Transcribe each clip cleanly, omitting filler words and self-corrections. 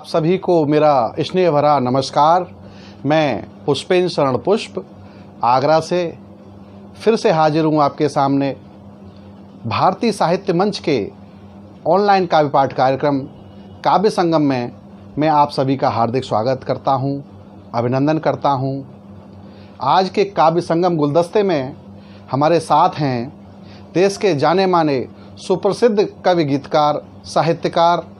आप सभी को मेरा स्नेह भरा नमस्कार। मैं पुष्पेंद्र शरण पुष्प आगरा से फिर से हाजिर हूँ आपके सामने। भारतीय साहित्य मंच के ऑनलाइन काव्य पाठ कार्यक्रम काव्य संगम में मैं आप सभी का हार्दिक स्वागत करता हूँ, अभिनंदन करता हूँ। आज के काव्य संगम गुलदस्ते में हमारे साथ हैं देश के जाने माने सुप्रसिद्ध कवि, गीतकार, साहित्यकार,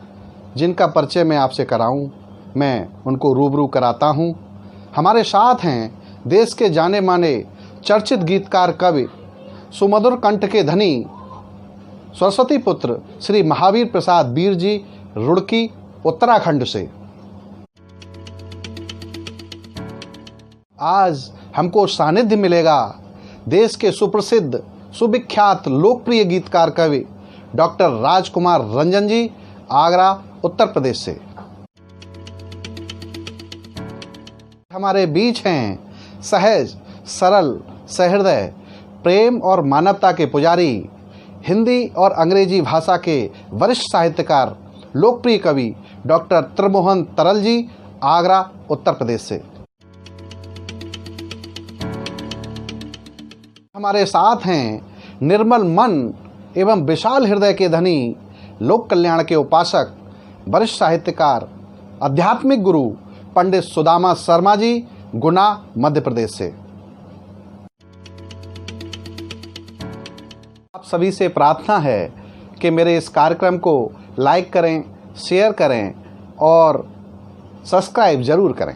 जिनका परिचय मैं आपसे कराऊं, मैं उनको रूबरू कराता हूं। हमारे साथ हैं देश के जाने माने चर्चित गीतकार, कवि, सुमधुर कंठ के धनी, सरस्वती पुत्र श्री महावीर प्रसाद बीर जी, रुड़की, उत्तराखंड से। आज हमको सानिध्य मिलेगा देश के सुप्रसिद्ध, सुविख्यात, लोकप्रिय गीतकार, कवि डॉक्टर राजकुमार रंजन जी, आगरा, उत्तर प्रदेश से। हमारे बीच हैं सहज, सरल, सहृदय, प्रेम और मानवता के पुजारी, हिंदी और अंग्रेजी भाषा के वरिष्ठ साहित्यकार, लोकप्रिय कवि डॉक्टर त्रिमोहन तरल जी, आगरा, उत्तर प्रदेश से। हमारे साथ हैं निर्मल मन एवं विशाल हृदय के धनी, लोक कल्याण के उपासक, वरिष्ठ साहित्यकार, आध्यात्मिक गुरु पंडित सुदामा शर्मा जी, गुना, मध्य प्रदेश से। आप सभी से प्रार्थना है कि मेरे इस कार्यक्रम को लाइक करें, शेयर करें और सब्सक्राइब जरूर करें।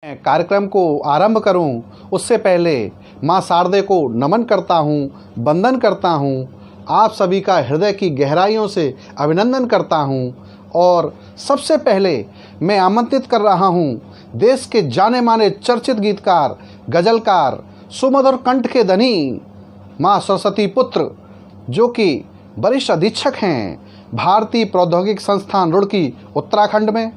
मैं कार्यक्रम को आरंभ करूं उससे पहले मां शारदे को नमन करता हूं, वंदन करता हूं, आप सभी का हृदय की गहराइयों से अभिनंदन करता हूं। और सबसे पहले मैं आमंत्रित कर रहा हूं देश के जाने माने चर्चित गीतकार, गजलकार, सुमधुर कंठ के धनी, मां सरस्वती पुत्र, जो कि वरिष्ठ अधीक्षक हैं भारतीय प्रौद्योगिक संस्थान रुड़की, उत्तराखंड में,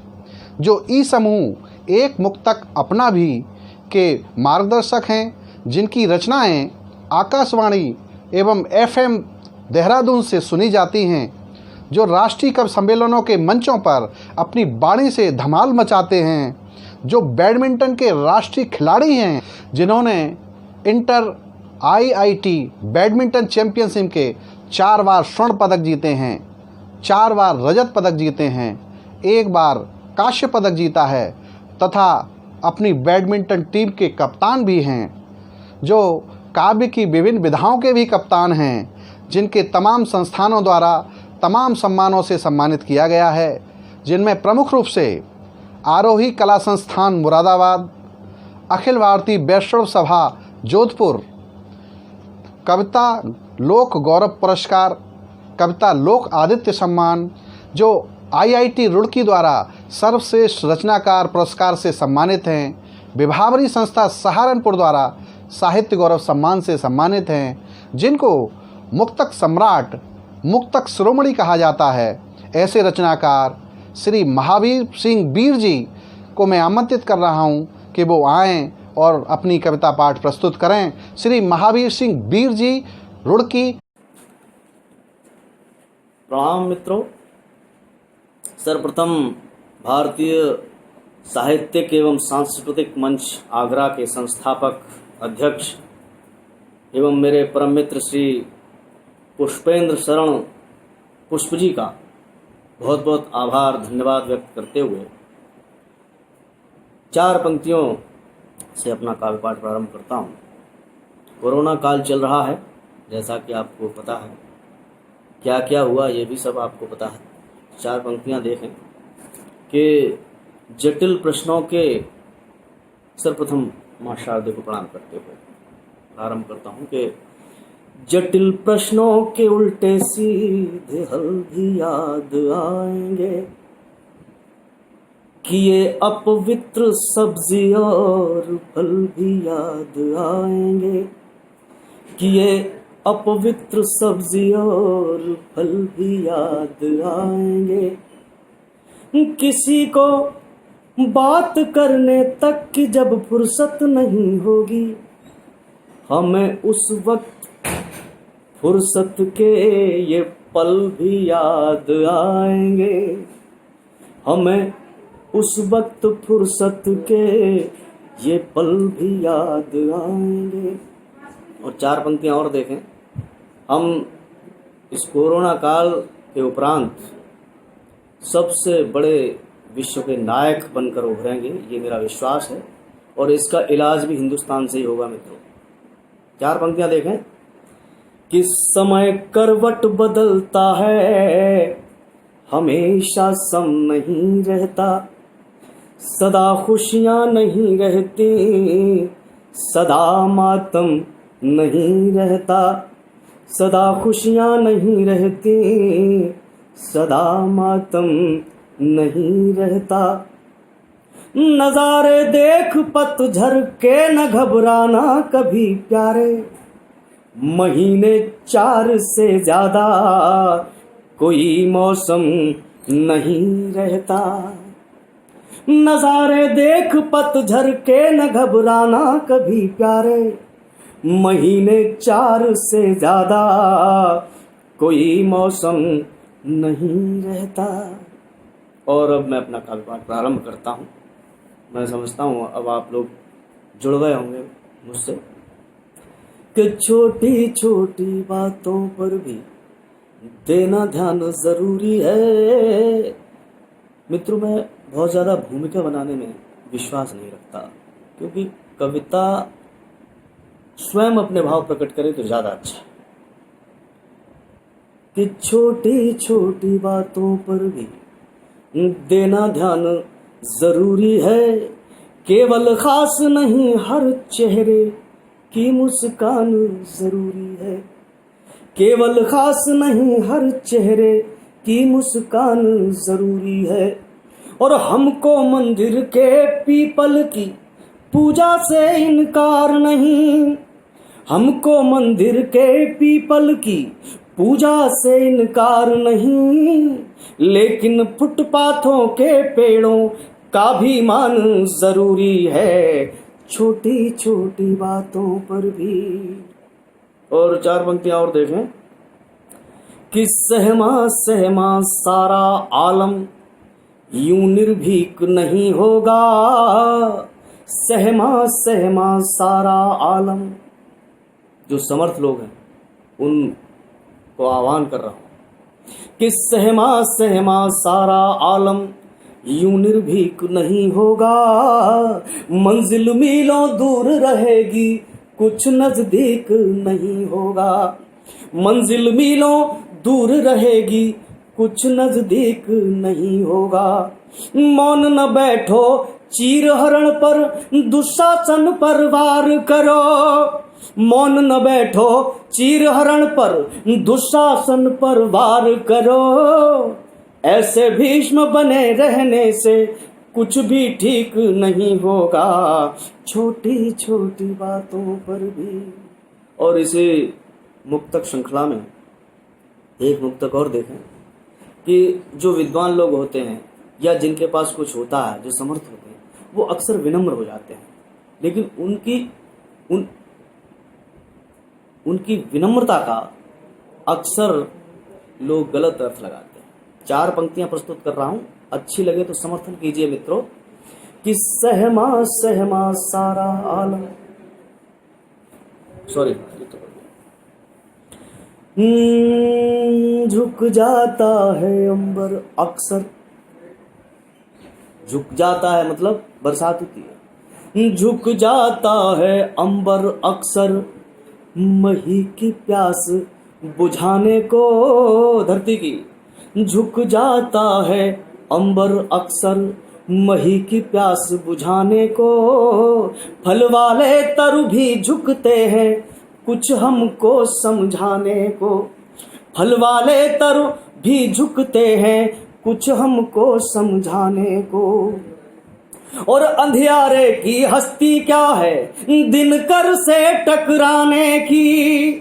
जो ई समूह एक मुक्तक अपना भी के मार्गदर्शक हैं, जिनकी रचनाएं आकाशवाणी एवं FM देहरादून से सुनी जाती हैं, जो राष्ट्रीय कवि सम्मेलनों के मंचों पर अपनी वाणी से धमाल मचाते हैं, जो बैडमिंटन के राष्ट्रीय खिलाड़ी हैं, जिन्होंने इंटर IIT बैडमिंटन चैंपियनशिप के 4 बार स्वर्ण पदक जीते हैं, 4 बार रजत पदक जीते हैं, 1 बार कांस्य पदक जीता है तथा अपनी बैडमिंटन टीम के कप्तान भी हैं, जो काव्य की विभिन्न विधाओं के भी कप्तान हैं, जिनके तमाम संस्थानों द्वारा तमाम सम्मानों से सम्मानित किया गया है, जिनमें प्रमुख रूप से आरोही कला संस्थान मुरादाबाद, अखिल भारतीय वैष्णव सभा जोधपुर, कविता लोक गौरव पुरस्कार, कविता लोक आदित्य सम्मान, जो IIT रुड़की द्वारा सर्वश्रेष्ठ रचनाकार पुरस्कार से सम्मानित हैं, विभावरी संस्था सहारनपुर द्वारा साहित्य गौरव सम्मान से सम्मानित हैं, जिनको मुक्तक सम्राट, मुक्तक शिरोमणि कहा जाता है। ऐसे रचनाकार श्री महावीर सिंह बीर जी को मैं आमंत्रित कर रहा हूं कि वो आएं और अपनी कविता पाठ प्रस्तुत करें। श्री महावीर सिंह बीर जी, रुड़की। प्रणाम मित्रों। सर्वप्रथम भारतीय साहित्यिक एवं सांस्कृतिक मंच आगरा के संस्थापक, अध्यक्ष एवं मेरे परम मित्र श्री पुष्पेंद्र शरण पुष्प जी का बहुत बहुत आभार, धन्यवाद व्यक्त करते हुए 4 पंक्तियों से अपना काव्य पाठ प्रारंभ करता हूँ। कोरोना काल चल रहा है, जैसा कि आपको पता है, क्या क्या हुआ ये भी सब आपको पता है। 4 पंक्तियाँ देखें कि जटिल प्रश्नों के सर्वप्रथम माँ शारदे को प्रणाम करते हुए प्रारंभ करता हूँ कि जटिल प्रश्नों के उल्टे सीधे हल भी याद आएंगे, कि ये अपवित्र सब्जी और फल भी याद आएंगे, कि ये अपवित्र सब्जी और फल भी याद आएंगे। किसी को बात करने तक की जब फुर्सत नहीं होगी, हमें उस वक्त फुर्सत के ये पल भी याद आएंगे। हमें उस वक्त फुर्सत के ये पल भी याद आएंगे। और 4 पंक्तियां और देखें। हम इस कोरोना काल के उपरांत सबसे बड़े विश्व के नायक बनकर उभरेंगे, ये मेरा विश्वास है। और इसका इलाज भी हिंदुस्तान से ही होगा मित्रों। 4 पंक्तियां देखें कि समय करवट बदलता है, हमेशा सम नहीं रहता, सदा खुशियां नहीं रहती, सदा मातम नहीं रहता, सदा खुशियां नहीं रहती, सदा मातम नहीं रहता। नजारे देख पतझर के न घबराना कभी प्यारे, महीने 4 से ज्यादा कोई मौसम नहीं रहता। नजारे देख पतझर के न घबराना कभी प्यारे, महीने 4 से ज्यादा कोई मौसम नहीं रहता। और अब मैं अपना काव्यपाठ प्रारंभ करता हूँ। मैं समझता हूँ अब आप लोग जुड़ गए होंगे मुझसे कि छोटी छोटी बातों पर भी देना ध्यान जरूरी है। मित्रों, मैं बहुत ज़्यादा भूमिका बनाने में विश्वास नहीं रखता, क्योंकि कविता स्वयं अपने भाव प्रकट करे तो ज़्यादा अच्छा है। कि छोटी छोटी बातों पर भी देना ध्यान जरूरी है, केवल खास नहीं हर चेहरे की मुस्कान जरूरी है, केवल खास नहीं हर चेहरे की मुस्कान जरूरी है। और हमको मंदिर के पीपल की पूजा से इनकार नहीं, हमको मंदिर के पीपल की पूजा से इनकार नहीं, लेकिन फुटपाथों के पेड़ों का भी मान जरूरी है, छोटी छोटी बातों पर भी। और 4 पंक्तियां और देखें कि सहमा सहमा सारा आलम यूं निर्भीक नहीं होगा, सहमा सहमा सारा आलम। जो समर्थ लोग हैं उनको आह्वान कर रहा हूं कि सहमा सहमा सारा आलम यूं निर्भीक नहीं होगा, मंजिल मीलों दूर रहेगी कुछ नजदीक नहीं होगा, मंजिल मीलों दूर रहेगी कुछ नजदीक नहीं होगा। मौन न बैठो चीर हरण पर दुशासन पर वार करो, मौन न बैठो चीर हरण पर दुशासन पर वार करो, ऐसे भीष्म बने रहने से कुछ भी ठीक नहीं होगा, छोटी छोटी बातों पर भी। और इसे मुक्तक श्रृंखला में एक मुक्तक और देखें कि जो विद्वान लोग होते हैं या जिनके पास कुछ होता है, जो समर्थ होते हैं, वो अक्सर विनम्र हो जाते हैं, लेकिन उनकी विनम्रता का अक्सर लोग गलत अर्थ लगाते हैं। 4 पंक्तियां प्रस्तुत कर रहा हूं, अच्छी लगे तो समर्थन कीजिए मित्रों। कि सहमा सहमा सारा आलम, सॉरी झुक जाता है अंबर अक्सर, झुक जाता है मतलब बरसात होती है, झुक जाता है अंबर अक्सर, मही की प्यास बुझाने को, धरती की झुक जाता है अंबर अक्सर, मही की प्यास बुझाने को, फल वाले तरु भी झुकते हैं कुछ हमको समझाने को, फल वाले तरु भी झुकते हैं कुछ हमको समझाने को। और अंधियारे की हस्ती क्या है दिनकर से टकराने की,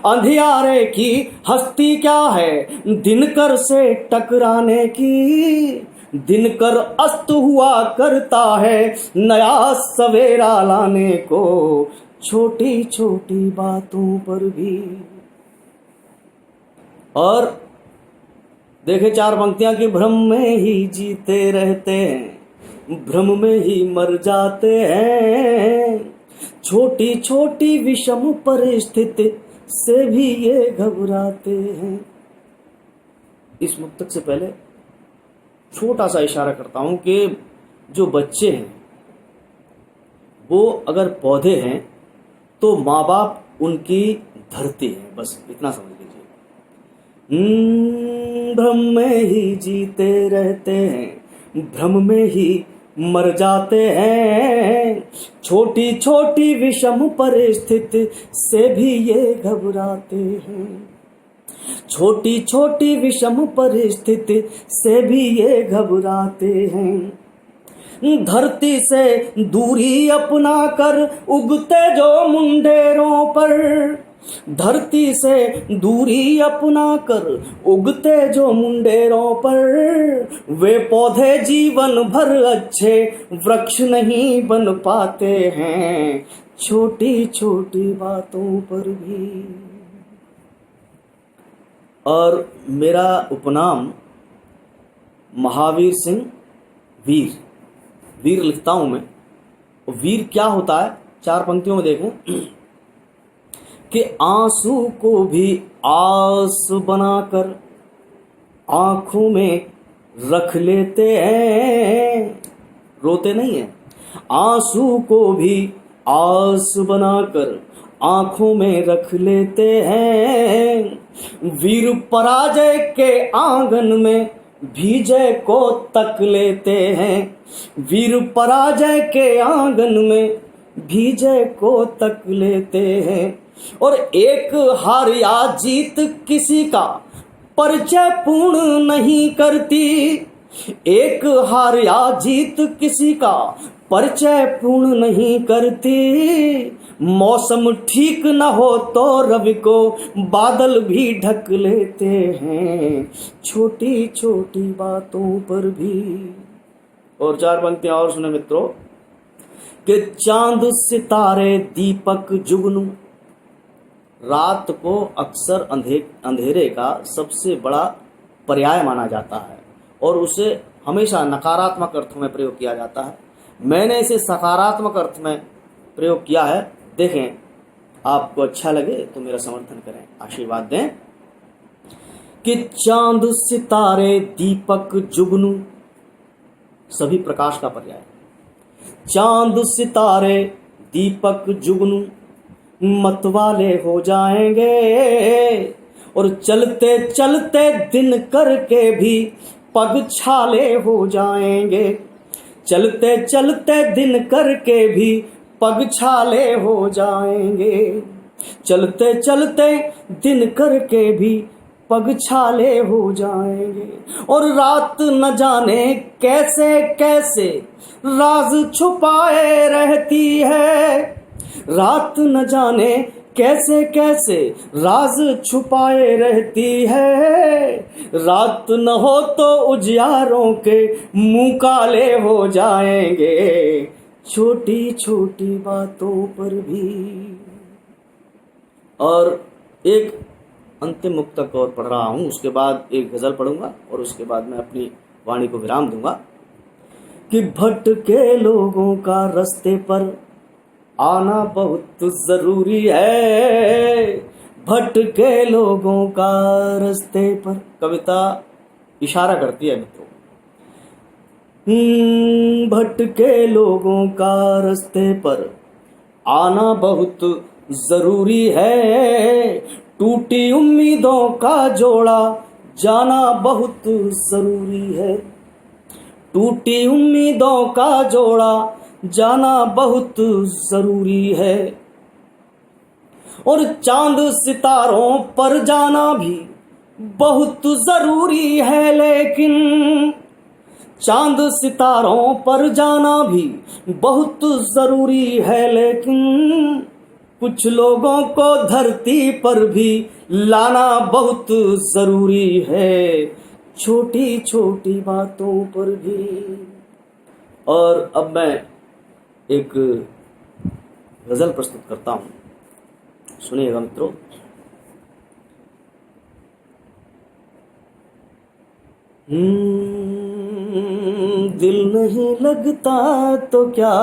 अंधियारे की हस्ती क्या है दिनकर से टकराने की, दिनकर अस्त हुआ करता है नया सवेरा लाने को, छोटी छोटी बातों पर भी। और देखे चार पंक्तियां कि भ्रम में ही जीते रहते हैं, भ्रम में ही मर जाते हैं, छोटी छोटी विषम परिस्थिति से भी ये घबराते हैं। इस मुक्तक से पहले छोटा सा इशारा करता हूं कि जो बच्चे हैं वो अगर पौधे हैं तो माँ बाप उनकी धरती है, बस इतना समझ लीजिए। भ्रम में ही जीते रहते हैं, भ्रम में ही मर जाते हैं, छोटी छोटी विषम परिस्थिति से भी ये घबराते हैं, छोटी छोटी विषम परिस्थिति से भी ये घबराते हैं। धरती से दूरी अपना कर उगते जो मुंडेरों पर, धरती से दूरी अपना कर उगते जो मुंडेरों पर, वे पौधे जीवन भर अच्छे वृक्ष नहीं बन पाते हैं, छोटी छोटी बातों पर भी। और मेरा उपनाम महावीर सिंह वीर, वीर लिखता हूं मैं। वीर क्या होता है, चार पंक्तियों में देखें कि आंसू को भी आस बनाकर आंखों में रख लेते हैं, रोते नहीं है, आंसू को भी आस बनाकर आंखों में रख लेते हैं, वीर पराजय के आंगन में विजय को तक लेते हैं, वीर पराजय के आंगन में विजय को तक लेते हैं। और एक हार या जीत किसी का परिचय पूर्ण नहीं करती, एक हार या जीत किसी का परिचय पूर्ण नहीं करती, मौसम ठीक न हो तो रवि को बादल भी ढक लेते हैं, छोटी छोटी बातों पर भी। और चार पंक्तियां और सुने मित्रों कि चांद सितारे दीपक जुगनू, रात को अक्सर अंधेरे का सबसे बड़ा पर्याय माना जाता है और उसे हमेशा नकारात्मक अर्थों में प्रयोग किया जाता है। मैंने इसे सकारात्मक अर्थ में प्रयोग किया है। देखें, आपको अच्छा लगे तो मेरा समर्थन करें, आशीर्वाद दें कि चांद सितारे दीपक जुगनू, सभी प्रकाश का पर्याय, चांद सितारे दीपक जुगनू मतवाले हो जाएंगे, और चलते चलते दिन करके भी पग छाले हो जाएंगे, चलते चलते दिन करके भी पग छाले हो जाएंगे, चलते चलते दिन करके भी पग छाले हो जाएंगे। और रात न जाने कैसे कैसे राज छुपाए रहती है, रात न जाने कैसे कैसे राज छुपाए रहती है, रात न हो तो उजियारों के मुंह काले हो जाएंगे, छोटी छोटी बातों पर भी। और एक अंतिम मुक्तक और पढ़ रहा हूं, उसके बाद एक गजल पढ़ूंगा और उसके बाद मैं अपनी वाणी को विराम दूंगा कि भटके लोगों का रास्ते पर आना बहुत जरूरी है, भटके लोगों का रास्ते पर। कविता इशारा करती है मित्रों, भटके लोगों का रास्ते पर आना बहुत जरूरी है, टूटी उम्मीदों का जोड़ा जाना बहुत जरूरी है, टूटी उम्मीदों का जोड़ा जाना बहुत जरूरी है। और चांद सितारों पर जाना भी बहुत जरूरी है, लेकिन चांद सितारों पर जाना भी बहुत जरूरी है, लेकिन कुछ लोगों को धरती पर भी लाना बहुत जरूरी है, छोटी छोटी बातों पर भी। और अब मैं एक गजल प्रस्तुत करता हूं, सुनिएगा मित्रों। दिल नहीं लगता तो क्या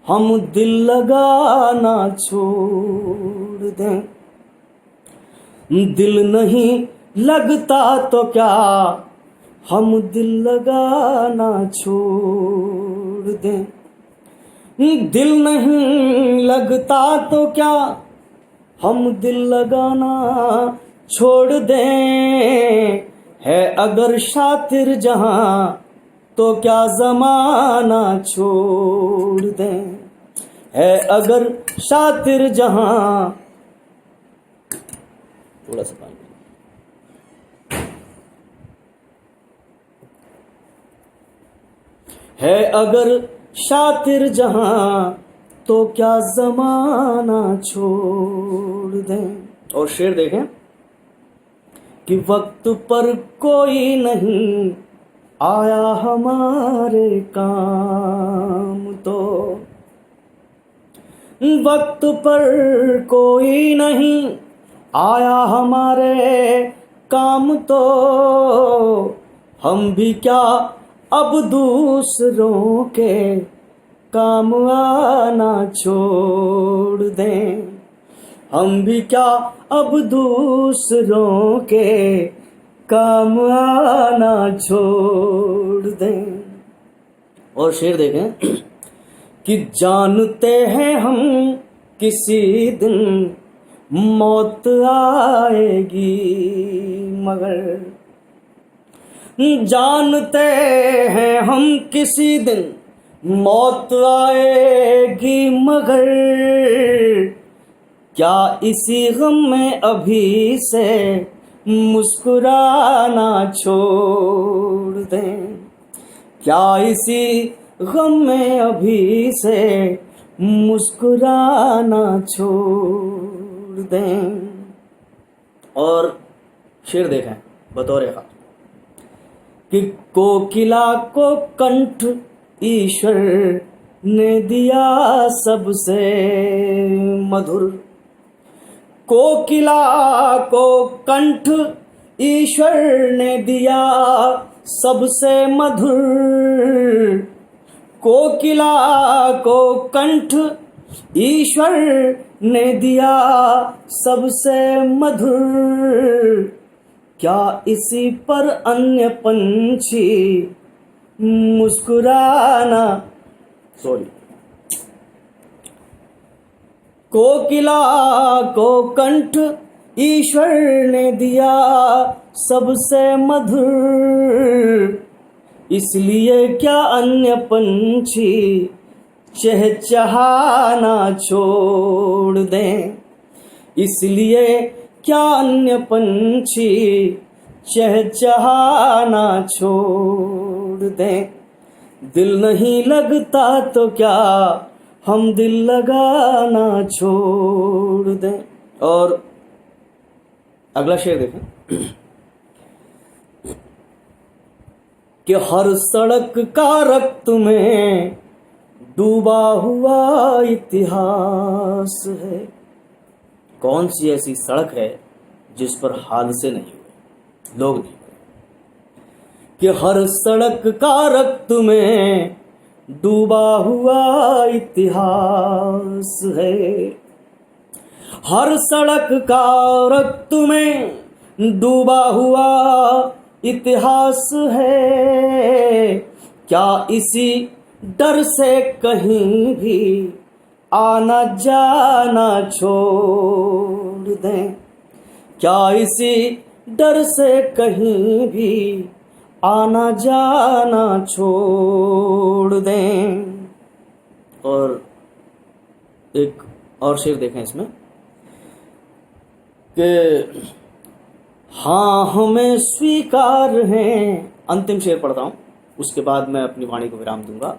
हम दिल लगाना छोड़ दें। दिल नहीं लगता तो क्या हम दिल लगाना छोड़ दें। दिल नहीं लगता तो क्या हम दिल लगाना छोड़ दें। है अगर शातिर जहां तो क्या जमाना छोड़ दें। है अगर शातिर जहां, थोड़ा सा पानी, है अगर शातिर जहां तो क्या जमाना छोड़ दें। और शेर देखें कि वक्त पर कोई नहीं आया हमारे काम तो। वक्त पर कोई नहीं आया हमारे काम तो। हम भी क्या अब दूसरों के काम आना छोड़ दें। हम भी क्या अब दूसरों के काम आना छोड़ दें। और शेर देखें कि जानते हैं हम किसी दिन मौत आएगी, मगर जानते हैं हम किसी दिन मौत आएगी, मगर क्या इसी गम में अभी से मुस्कुराना छोड़ दें। क्या इसी गम में अभी से मुस्कुराना छोड़ दें। और शेर देखें बतौर खास कि कोकिला को कंठ ईश्वर ने दिया सबसे मधुर। कोकिला को कंठ ईश्वर ने दिया सबसे मधुर। कोकिला को कंठ ईश्वर ने दिया सबसे मधुर। क्या इसी पर अन्य पंछी मुस्कुराना, कोकिला को कंठ ईश्वर ने दिया सबसे मधुर। इसलिए क्या अन्य पंछी चहचहाना छोड़ दें। इसलिए क्या अन्य पंछी चहचहाना छोड़ दें। दिल नहीं लगता तो क्या हम दिल लगाना छोड़ दें। और अगला शेर देखें कि हर सड़क का रक्त में डूबा हुआ इतिहास है। कौन सी ऐसी सड़क है जिस पर हादसे नहीं हुए, लोग नहीं हुए। कि हर सड़क का रक्त में डूबा हुआ इतिहास है। हर सड़क का रक्त में डूबा हुआ इतिहास है। क्या इसी डर से कहीं भी आना जाना छोड़ दें। क्या इसी डर से कहीं भी आना जाना छोड़ दें। और एक और शेर देखें इसमें कि हाँ हमें स्वीकार है। अंतिम शेर पढ़ता हूँ, उसके बाद मैं अपनी वाणी को विराम दूंगा।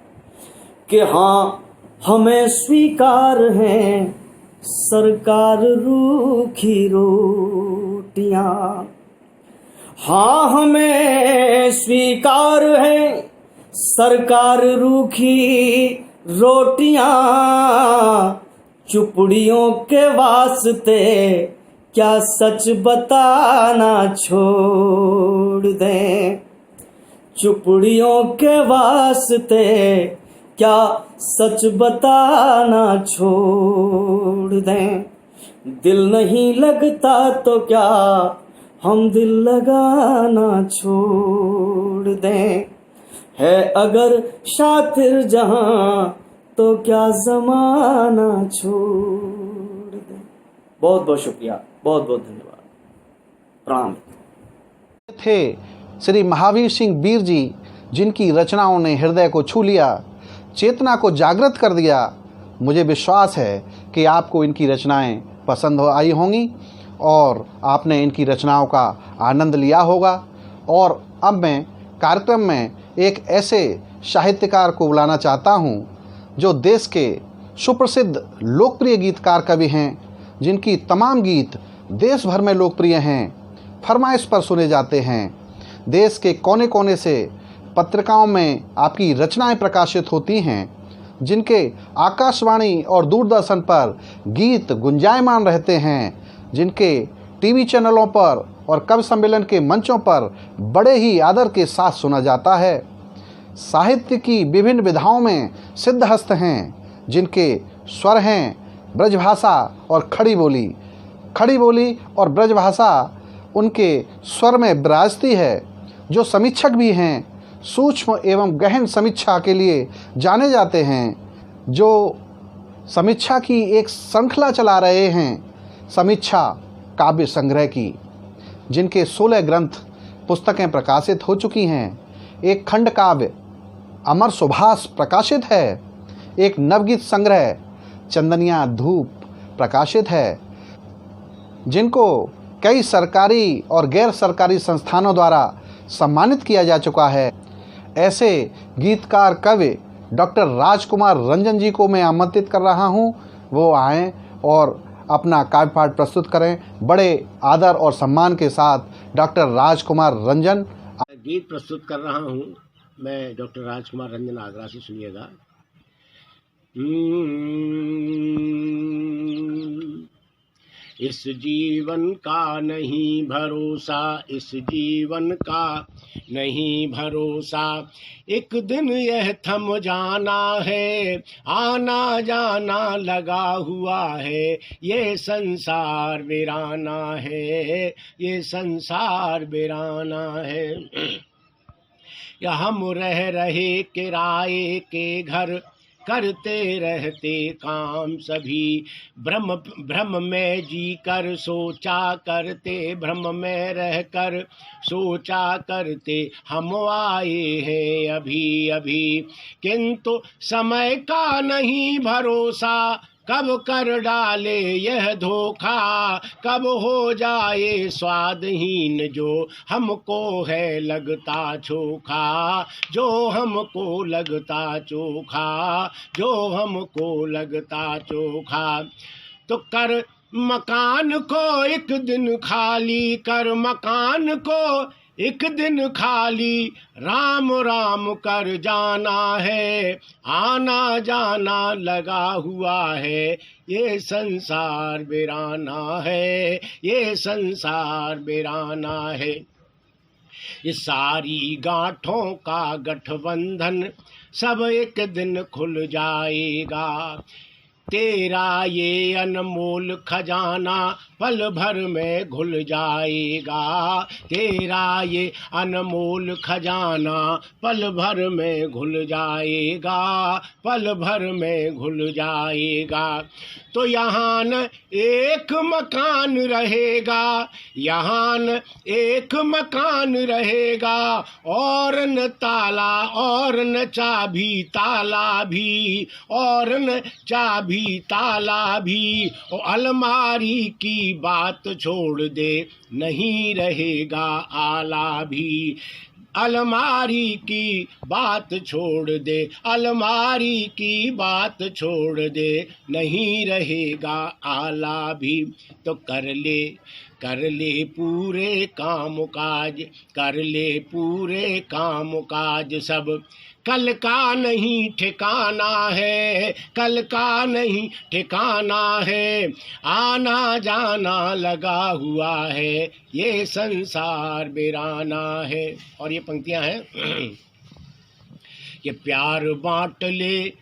कि हाँ हमें स्वीकार है सरकार रूखी रोटियां। हाँ हमें स्वीकार है सरकार रूखी रोटियां। चुपड़ियों के वास्ते क्या सच बताना छोड़ दें चुपड़ियों के वास्ते, क्या सच बताना छोड़ दें। दिल नहीं लगता तो क्या हम दिल लगाना छोड़ दें। है अगर शातिर जहां तो क्या जमाना छोड़ दें। बहुत बहुत शुक्रिया, बहुत बहुत धन्यवाद, प्रणाम। थे श्री महावीर सिंह बीर जी, जिनकी रचनाओं ने हृदय को छू लिया, चेतना को जागृत कर दिया। मुझे विश्वास है कि आपको इनकी रचनाएं पसंद आई होंगी और आपने इनकी रचनाओं का आनंद लिया होगा। और अब मैं कार्यक्रम में एक ऐसे साहित्यकार को बुलाना चाहता हूं जो देश के सुप्रसिद्ध लोकप्रिय गीतकार कवि हैं, जिनकी तमाम गीत देश भर में लोकप्रिय हैं, फरमाइश पर सुने जाते हैं। देश के कोने कोने से पत्रिकाओं में आपकी रचनाएं प्रकाशित होती हैं, जिनके आकाशवाणी और दूरदर्शन पर गीत गुंजायमान रहते हैं, जिनके टीवी चैनलों पर और कवि सम्मेलन के मंचों पर बड़े ही आदर के साथ सुना जाता है। साहित्य की विभिन्न विधाओं में सिद्धहस्त हैं, जिनके स्वर हैं ब्रजभाषा और खड़ी बोली। खड़ी बोली और ब्रजभाषा उनके स्वर में विराजती है, जो समीक्षक भी हैं, सूक्ष्म एवं गहन समीक्षा के लिए जाने जाते हैं, जो समीक्षा की एक श्रृंखला चला रहे हैं, समीक्षा काव्य संग्रह की, जिनके 16 ग्रंथ पुस्तकें प्रकाशित हो चुकी हैं। एक खंड काव्य अमर सुभाष प्रकाशित है। एक नवगीत संग्रह चंदनिया धूप प्रकाशित है, जिनको कई सरकारी और गैर सरकारी संस्थानों द्वारा सम्मानित किया जा चुका है। ऐसे गीतकार कवि डॉक्टर राजकुमार रंजन जी को मैं आमंत्रित कर रहा हूं, वो आएं और अपना काव्य पाठ प्रस्तुत करें। बड़े आदर और सम्मान के साथ डॉक्टर राजकुमार रंजन। गीत प्रस्तुत कर रहा हूं मैं, डॉक्टर राजकुमार रंजन, आगरा से। सुनिएगा। इस जीवन का नहीं भरोसा, इस जीवन का नहीं भरोसा, एक दिन यह थम जाना है, आना जाना लगा हुआ है, ये संसार वीराना है, ये संसार वीराना है। या हम रह रहे किराए के घर, करते रहते काम सभी, भ्रम में जी कर सोचा करते, भ्रम में रह कर सोचा करते, हम आए हैं अभी अभी, किंतु समय का नहीं भरोसा, कब कर डाले यह धोखा, कब हो जाए स्वादहीन जो हमको है लगता चोखा, जो हमको लगता चोखा, जो हमको लगता चोखा। तो कर मकान को एक दिन खाली, कर मकान को एक दिन खाली, राम राम कर जाना है, आना जाना लगा हुआ है, ये संसार वीराना है, ये संसार वीराना है। ये सारी गांठों का गठबंधन सब एक दिन खुल जाएगा, तेरा ये अनमोल खजाना पल भर में घुल जाएगा, तेरा ये अनमोल खजाना पल भर में घुल जाएगा, पल भर में घुल जाएगा। तो यहाँ न एक मकान रहेगा, यहाँ न एक मकान रहेगा, और न ताला और न चाबी ताला भी, और न चाबी ताला भी। ओ अलमारी की बात छोड़ दे, नहीं रहेगा आला भी, अलमारी की बात छोड़ दे, अलमारी की बात छोड़ दे, नहीं रहेगा आला भी। तो कर ले पूरे काम काज, कर ले पूरे काम काज सब, कल का नहीं ठिकाना है, कल का नहीं ठिकाना है, आना जाना लगा हुआ है, ये संसार वीराना है। और ये पंक्तियां हैं कि प्यार बांट ले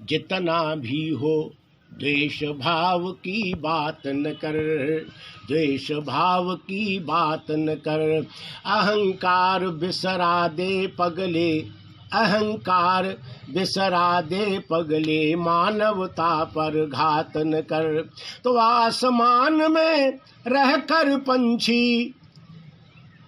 जितना भी हो, द्वेष भाव की बात न कर, द्वेष भाव की बात न कर, अहंकार बिसरा दे पगले, अहंकार बिसरा दे पगले, मानवता पर घात न कर। तो आसमान में रहकर पंछी,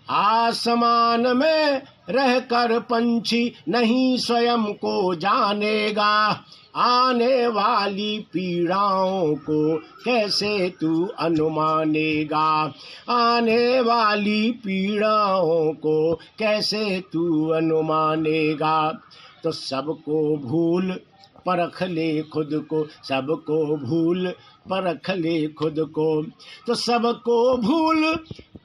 आसमान में रहकर पंछी नहीं स्वयं को जानेगा, आने वाली पीड़ाओं को कैसे तू अनुमानेगा, आने वाली पीड़ाओं को कैसे तू अनुमानेगा। तो सबको भूल परख ले खुद को, सबको भूल परख ले खुद को, तो सबको भूल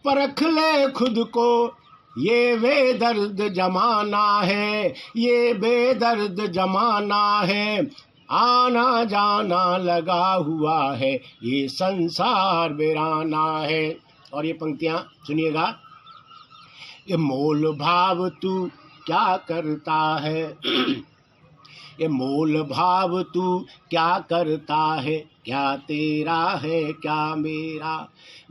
परख ले खुद को, ये बेदर्द जमाना है, ये बेदर्द जमाना है, आना जाना लगा हुआ है, ये संसार वीराना है। और ये पंक्तियां सुनिएगा, ये मोल भाव तू क्या करता है, ये मोल भाव तू क्या करता है, क्या तेरा है क्या मेरा,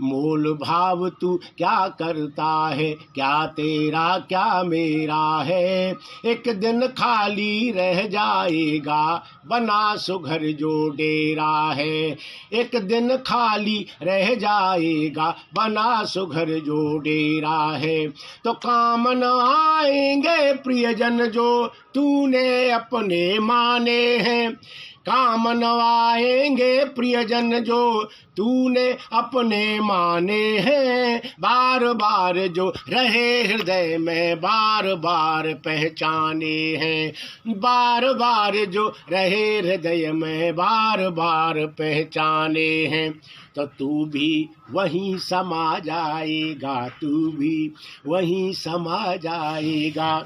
मोल भाव तू क्या करता है, क्या तेरा क्या मेरा है। एक दिन खाली रह जाएगा बना सुघर जो डेरा है, एक दिन खाली रह जाएगा बना सुघर जो डेरा है। तो काम न आएंगे प्रियजन जो तूने अपने माने हैं, काम न आएंगे प्रियजन जो तूने अपने माने हैं, बार बार जो रहे हृदय में बार बार पहचाने हैं, बार बार जो रहे हृदय में बार बार पहचाने हैं। तो तू भी वहीं समा जाएगा, तू भी वहीं समा जाएगा,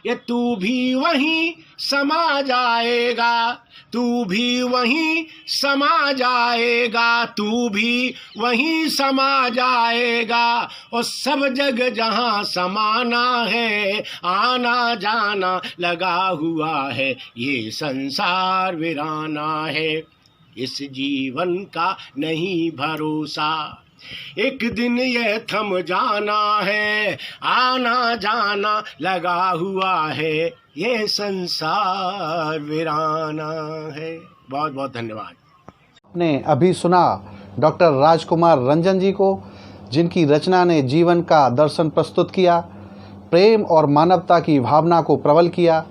ये तू भी वहीं समा जाएगा, तू भी वहीं समा जाएगा, तू भी वहीं समा जाएगा। और सब जग जहाँ समाना है, आना जाना लगा हुआ है, ये संसार वीराना है। इस जीवन का नहीं भरोसा, एक दिन यह थम जाना है, आना जाना लगा हुआ है, ये संसार वीराना है। बहुत बहुत धन्यवाद। आपने अभी सुना डॉक्टर राजकुमार रंजन जी को, जिनकी रचना ने जीवन का दर्शन प्रस्तुत किया, प्रेम और मानवता की भावना को प्रबल किया।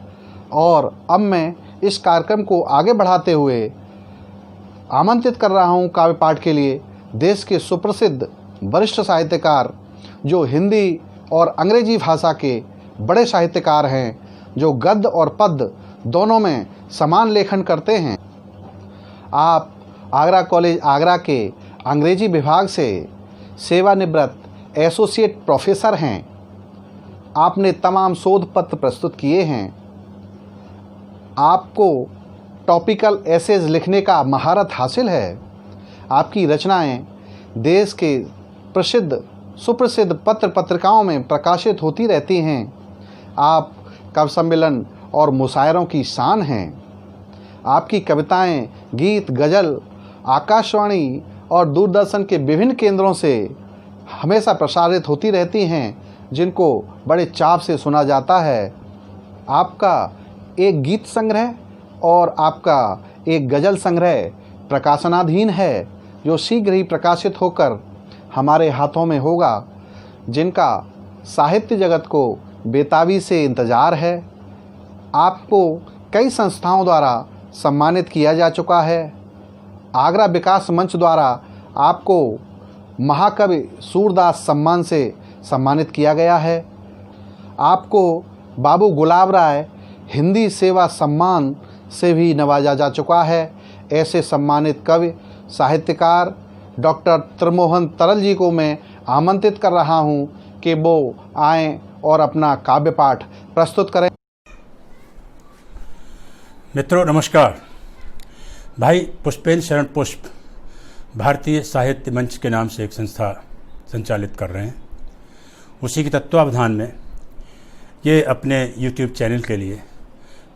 और अब मैं इस कार्यक्रम को आगे बढ़ाते हुए आमंत्रित कर रहा हूँ काव्य पाठ के लिए देश के सुप्रसिद्ध वरिष्ठ साहित्यकार, जो हिंदी और अंग्रेजी भाषा के बड़े साहित्यकार हैं, जो गद्य और पद्य दोनों में समान लेखन करते हैं। आप आगरा कॉलेज आगरा के अंग्रेजी विभाग से सेवानिवृत्त एसोसिएट प्रोफेसर हैं। आपने तमाम शोध पत्र प्रस्तुत किए हैं। आपको टॉपिकल एसेज लिखने का महारत हासिल है। आपकी रचनाएं देश के प्रसिद्ध सुप्रसिद्ध पत्र पत्रिकाओं में प्रकाशित होती रहती हैं। आप कवि सम्मेलन और मुशायरों की शान हैं। आपकी कविताएं, गीत, गज़ल आकाशवाणी और दूरदर्शन के विभिन्न केंद्रों से हमेशा प्रसारित होती रहती हैं, जिनको बड़े चाव से सुना जाता है। आपका एक गीत संग्रह और आपका एक गज़ल संग्रह प्रकाशनाधीन है, जो शीघ्र ही प्रकाशित होकर हमारे हाथों में होगा, जिनका साहित्य जगत को बेताबी से इंतज़ार है। आपको कई संस्थाओं द्वारा सम्मानित किया जा चुका है। आगरा विकास मंच द्वारा आपको महाकवि सूरदास सम्मान से सम्मानित किया गया है। आपको बाबू गुलाब राय हिंदी सेवा सम्मान से भी नवाजा जा चुका है। ऐसे सम्मानित कवि साहित्यकार डॉक्टर त्रिमोहन तरल जी को मैं आमंत्रित कर रहा हूं कि वो आएँ और अपना काव्य पाठ प्रस्तुत करें। मित्रों नमस्कार। भाई पुष्पेंद्र शरण पुष्प भारतीय साहित्य मंच के नाम से एक संस्था संचालित कर रहे हैं। उसी के तत्वावधान में ये अपने YouTube चैनल के लिए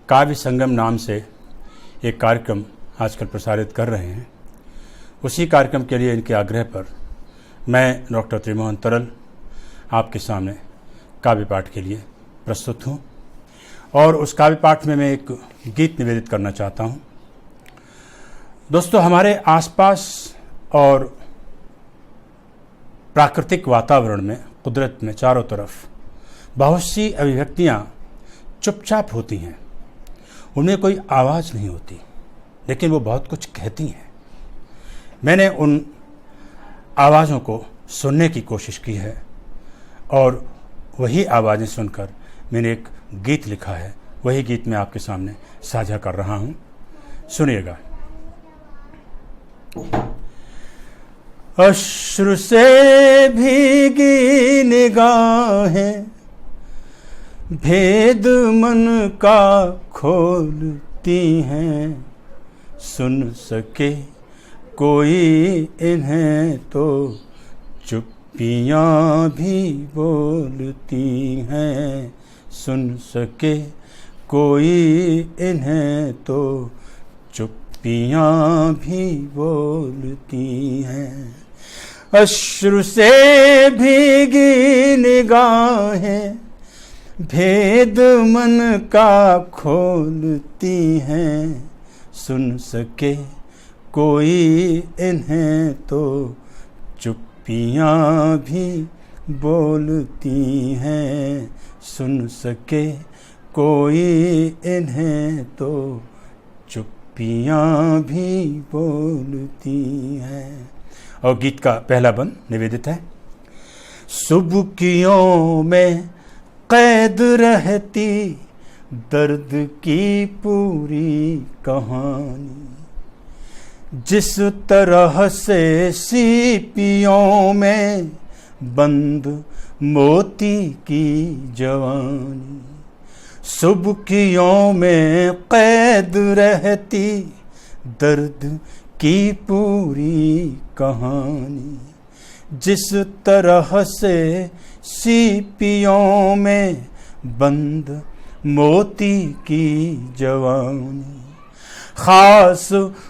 काव्य संगम नाम से एक कार्यक्रम आजकल प्रसारित कर रहे हैं। उसी कार्यक्रम के लिए इनके आग्रह पर मैं डॉक्टर त्रिमोहन तरल आपके सामने काव्य पाठ के लिए प्रस्तुत हूँ और उस काव्य पाठ में मैं एक गीत निवेदित करना चाहता हूँ। दोस्तों, हमारे आसपास और प्राकृतिक वातावरण में, कुदरत में चारों तरफ बहुत सी अभिव्यक्तियाँ चुपचाप होती हैं। उनमें कोई आवाज़ नहीं होती, लेकिन वो बहुत कुछ कहती हैं। मैंने उन आवाज़ों को सुनने की कोशिश की है और वही आवाज़ें सुनकर मैंने एक गीत लिखा है। वही गीत मैं आपके सामने साझा कर रहा हूँ, सुनिएगा। अश्रु से भीगी निगाहें भेद मन का खोलती हैं, सुन सके कोई इन्हें तो चुप्पियाँ भी बोलती हैं, सुन सके कोई इन्हें तो चुप्पियाँ भी बोलती हैं। अश्रु से भीगी निगाहें भेद मन का खोलती हैं, सुन सके कोई इन्हें तो चुप्पियाँ भी बोलती हैं, सुन सके कोई इन्हें तो चुप्पियाँ भी बोलती हैं। और गीत का पहला बंद निवेदित है। सुबुकियों में कैद रहती दर्द की पूरी कहानी, जिस तरह से सीपियों में बंद मोती की जवानी, सुबकियों में कैद रहती दर्द की पूरी कहानी, जिस तरह से सीपियों में बंद मोती की जवानी, खास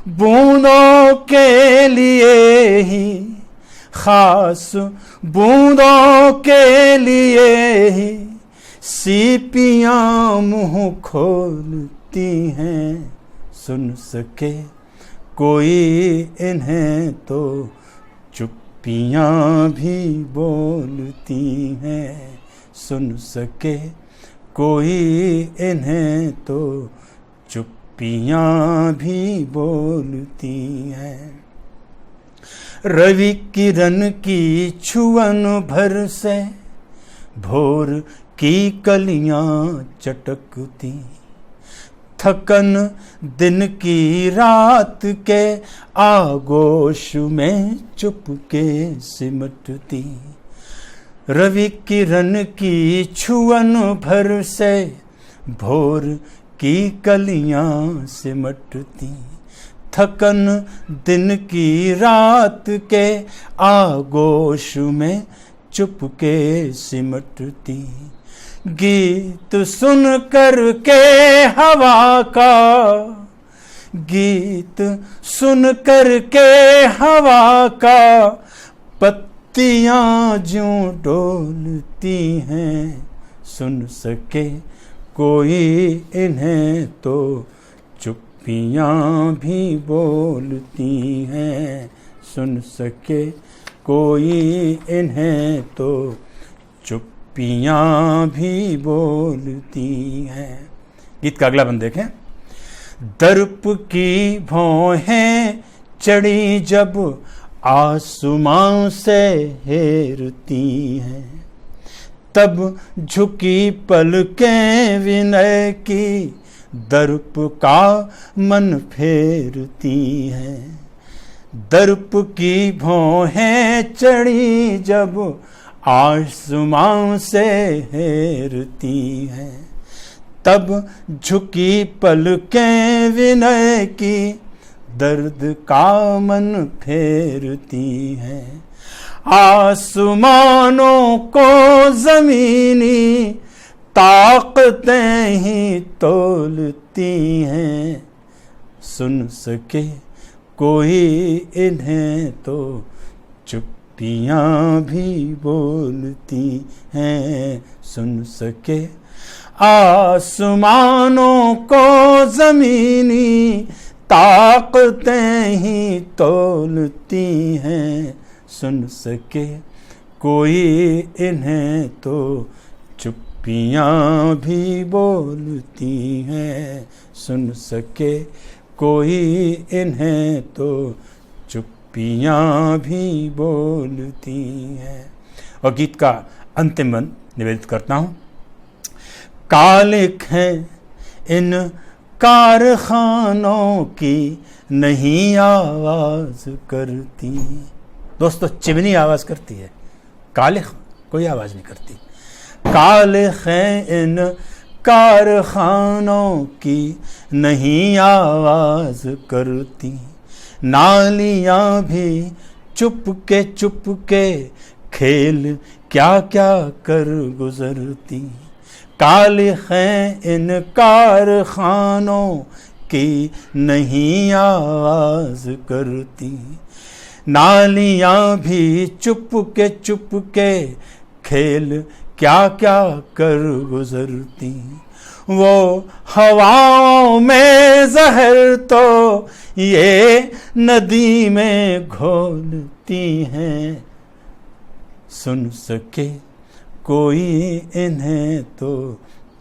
बूंदों के लिए ही, खास बूंदों के लिए ही सीपियाँ मुँह खोलती हैं, सुन सके कोई इन्हें तो चुप्पियाँ भी बोलती हैं, सुन सके कोई इन्हें तो चुप्पियाँ भी बोलती हैं। रवि किरण की छुअन भर से भोर की कलियां चटकती, थकन दिन की रात के आगोश में चुपके सिमटती, रवि किरण की छुअन भर से भोर की कलियां सिमटती, थकन दिन की रात के आगोश में चुपके सिमटती, गीत सुन कर के हवा का, गीत सुन कर के हवा का पत्तियां ज्यों डोलती हैं, सुन सके कोई इन्हें तो चुप्पियाँ भी बोलती हैं, सुन सके कोई इन्हें तो चुप्पियाँ भी बोलती हैं। गीत का अगला बंद देखें। दर्प की भौहें चढ़ी जब आसमां से हेरती हैं, तब झुकी पलकें विनय की दर्प का मन फेरती हैं, दर्प की भौहें चढ़ी जब आसमां से हेरती हैं, तब झुकी पलकें विनय की दर्द का मन फेरती हैं। आसमानों को जमीनी ताकतें ही तोलती हैं, सुन सके कोई इन्हें तो चुप्पियाँ भी बोलती हैं, सुन सके। आसमानों को जमीनी ताकतें ही तोलती हैं, सुन सके कोई इन्हें तो चुप्पियाँ भी बोलती हैं, सुन सके कोई इन्हें तो चुप्पियाँ भी बोलती हैं। और गीत का अंतिम मन निवेदित करता हूँ। कालिक है इन कारखानों की नहीं आवाज करती। दोस्तों, चिमनी आवाज करती है, कालिक कोई आवाज नहीं करती। कालिक है इन कारखानों की नहीं आवाज करती। नालियां भी चुप के खेल क्या क्या कर गुजरती। कालिक हैं इन कारखानों की नहीं आवाज करती। नालियां भी चुप के खेल क्या क्या कर गुजरती। वो हवाओं में जहर तो ये नदी में घोलती हैं, सुन सके कोई इन्हें तो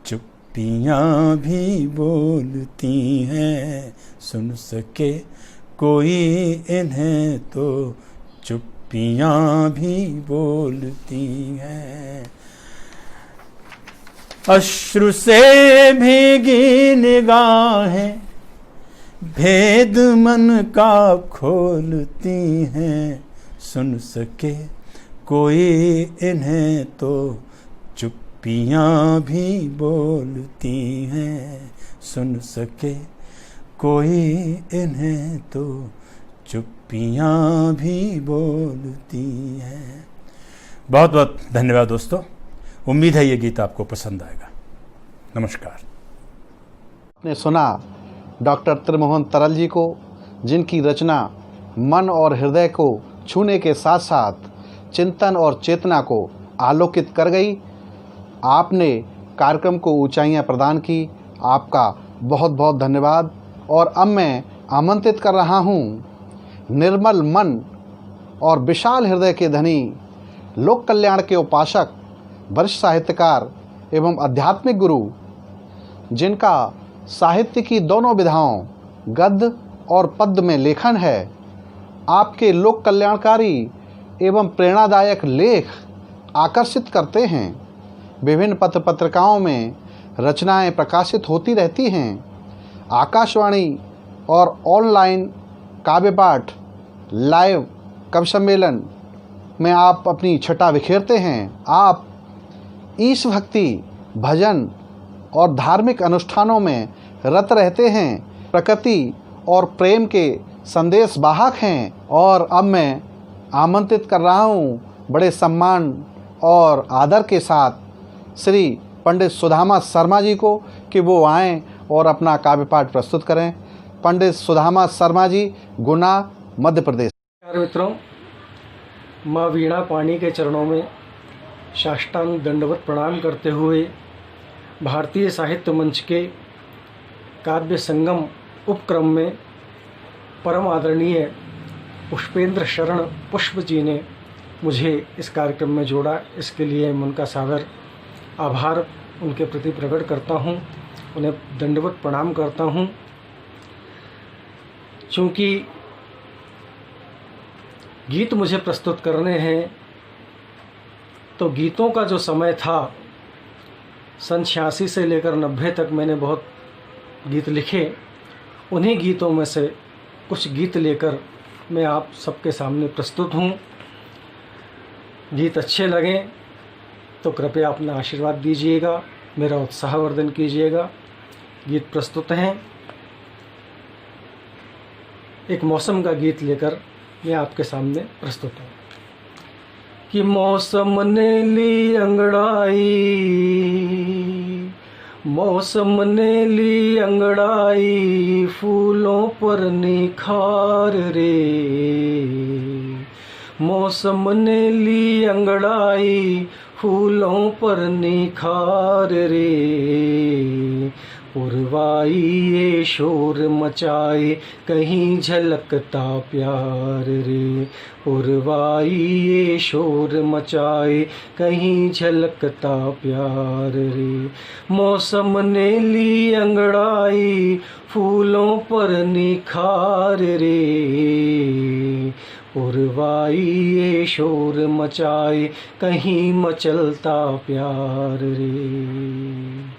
चुप्पियाँ भी बोलती हैं, सुन सके कोई इन्हें तो चुप्पियाँ भी बोलती हैं। अश्रु से भीगी निगाहें भेद मन का खोलती हैं, सुन सके कोई इन्हें तो चुप्पियाँ भी बोलती हैं, सुन सके कोई इन्हें तो चुप्पियाँ भी बोलती हैं। बहुत बहुत धन्यवाद दोस्तों। उम्मीद है ये गीत आपको पसंद आएगा। नमस्कार। आपने सुना डॉक्टर त्रिमोहन तरल जी को, जिनकी रचना मन और हृदय को छूने के साथ साथ चिंतन और चेतना को आलोकित कर गई। आपने कार्यक्रम को ऊंचाइयां प्रदान की, आपका बहुत बहुत धन्यवाद। और अब मैं आमंत्रित कर रहा हूं निर्मल मन और विशाल हृदय के धनी, लोक कल्याण के उपासक, वरिष्ठ साहित्यकार एवं आध्यात्मिक गुरु, जिनका साहित्य की दोनों विधाओं गद्य और पद्य में लेखन है, आपके लोक कल्याणकारी एवं प्रेरणादायक लेख आकर्षित करते हैं। विभिन्न पत्र पत्रिकाओं में रचनाएं प्रकाशित होती रहती हैं। आकाशवाणी और ऑनलाइन काव्य पाठ, लाइव कवि सम्मेलन में आप अपनी छटा बिखेरते हैं। आप ईश भक्ति, भजन और धार्मिक अनुष्ठानों में रत रहते हैं। प्रकृति और प्रेम के संदेश वाहक हैं। और अब मैं आमंत्रित कर रहा हूँ बड़े सम्मान और आदर के साथ श्री पंडित सुदामा शर्मा जी को कि वो आएँ और अपना काव्य पाठ प्रस्तुत करें। पंडित सुदामा शर्मा जी, गुना, मध्य प्रदेश। नमस्कार मित्रों, माँ वीणा पाणी के चरणों में साष्टांग दंडवत प्रणाम करते हुए भारतीय साहित्य मंच के काव्य संगम उपक्रम में परम आदरणीय पुष्पेंद्र शरण पुष्प जी ने मुझे इस कार्यक्रम में जोड़ा। इसके लिए मैं उनका सादर आभार उनके प्रति प्रकट करता हूँ, उन्हें दंडवत प्रणाम करता हूँ। चूँकि गीत मुझे प्रस्तुत करने हैं तो गीतों का जो समय था, सन 86 से लेकर 90 तक मैंने बहुत गीत लिखे। उन्हीं गीतों में से कुछ गीत लेकर मैं आप सबके सामने प्रस्तुत हूँ। गीत अच्छे लगें तो कृपया अपना आशीर्वाद दीजिएगा। मेरा उत्साहवर्धन कीजिएगा। गीत प्रस्तुत हैं। एक मौसम का गीत लेकर मैं आपके सामने प्रस्तुत हूँ कि मौसम ने ली अंगड़ाई, मौसम ने ली अंगड़ाई, फूलों पर निखार रे। मौसम ने ली अंगड़ाई, फूलों पर निखार रे। पुरवाई ये शोर मचाए, कहीं झलकता प्यार रे। पुरवाई ये शोर मचाए, कहीं झलकता प्यार रे। मौसम ने ली अंगड़ाई, फूलों पर निखार रे। पुरवाई ये शोर मचाए, कहीं मचलता प्यार रे।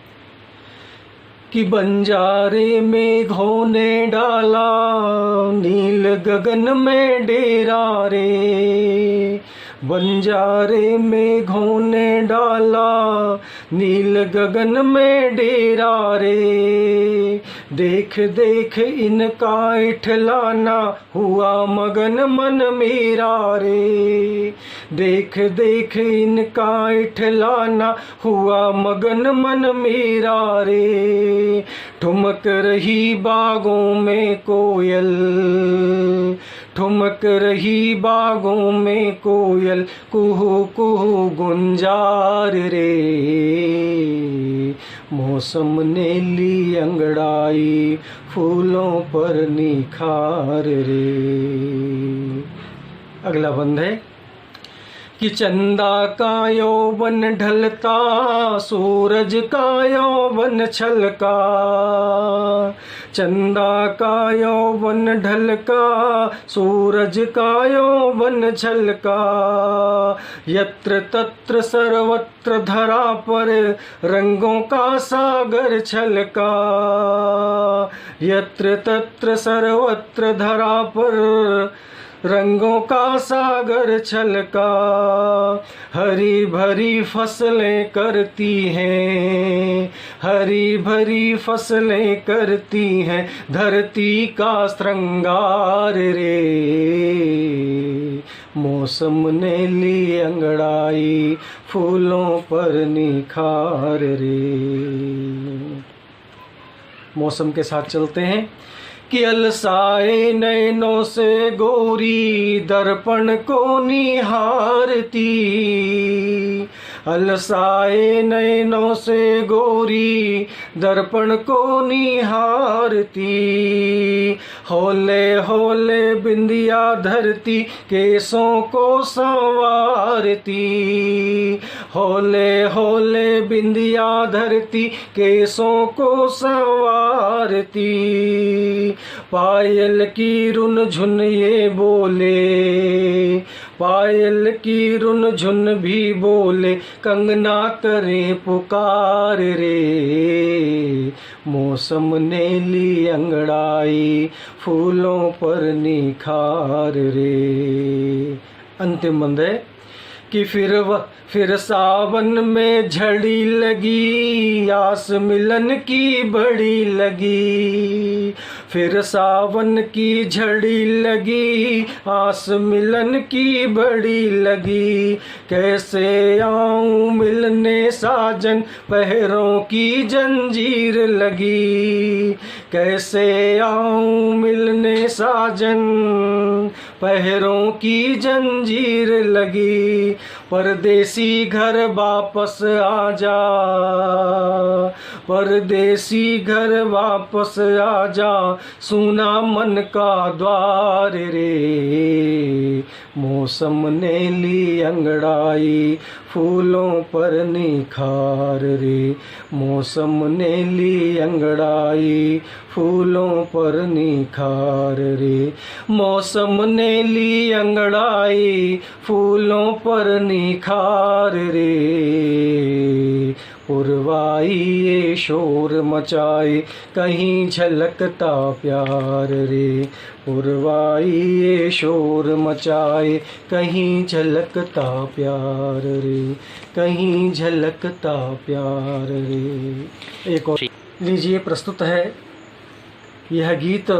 कि बंजारे मेघों ने डाला, नील गगन में डेरा रे। बंजारे मेघों ने डाला, नील गगन में डेरा रे। देख देख इनका इठलाना, हुआ मगन मन मेरा रे। देख देख इनका इठलाना, हुआ मगन मन मेरा रे। ठुमक रही बागों में कोयल, ठुमक रही बागों में कोयल, कुहू कुहू गुंजार रे। मौसम ने ली अंगड़ाई, फूलों पर निखार रे। अगला बंद है कि चंदा का यौवन ढलता, सूरज का यौवन छलका। चंदा का यौवन ढलका, सूरज का यौवन छलका। यत्र तत्र सर्वत्र धरा पर, रंगों का सागर छलका। यत्र तत्र सर्वत्र धरा पर, रंगों का सागर छलका। हरी भरी फसलें करती हैं, हरी भरी फसलें करती हैं, धरती का श्रृंगार रे। मौसम ने ली अंगड़ाई, फूलों पर निखार रे। मौसम के साथ चलते हैं कि अलसाए नैनों से गोरी, दर्पण को निहारती। अलसाए नैनों से गोरी, दर्पण को निहारती। होले होले बिंदिया धरती, केसों को संवारती। होले होले बिंदिया धरती, केसों को संवारती। पायल की रुन झुन ये बोले, पायल की रुन झुन भी बोले, कंगना करे पुकार रे। मौसम ने ली अंगड़ाई, फूलों पर निखार रे। अंतिम बंद है कि फिर सावन में झड़ी लगी, आस मिलन की बड़ी लगी। फिर सावन की झड़ी लगी, आस मिलन की बड़ी लगी। कैसे आऊं मिलने साजन, पैरों की जंजीर लगी। कैसे आऊं मिलने साजन, पैरों की जंजीर लगी। परदेसी घर वापस आजा, परदेसी घर वापस आजा, सुना मन का द्वार रे। मौसम ने ली अंगड़ाई, फूलों पर निखार रे। मौसम ने ली अंगड़ाई, फूलों पर निखार रे। मौसम ने ली अंगड़ाई, फूलों पर निखार रे। पुरवाई ये शोर मचाए, कहीं झलकता प्यार रे। पुरवाई ये शोर मचाए, कहीं झलकता प्यार रे, कहीं झलकता प्यार रे। एक और लीजिए, प्रस्तुत है यह गीत।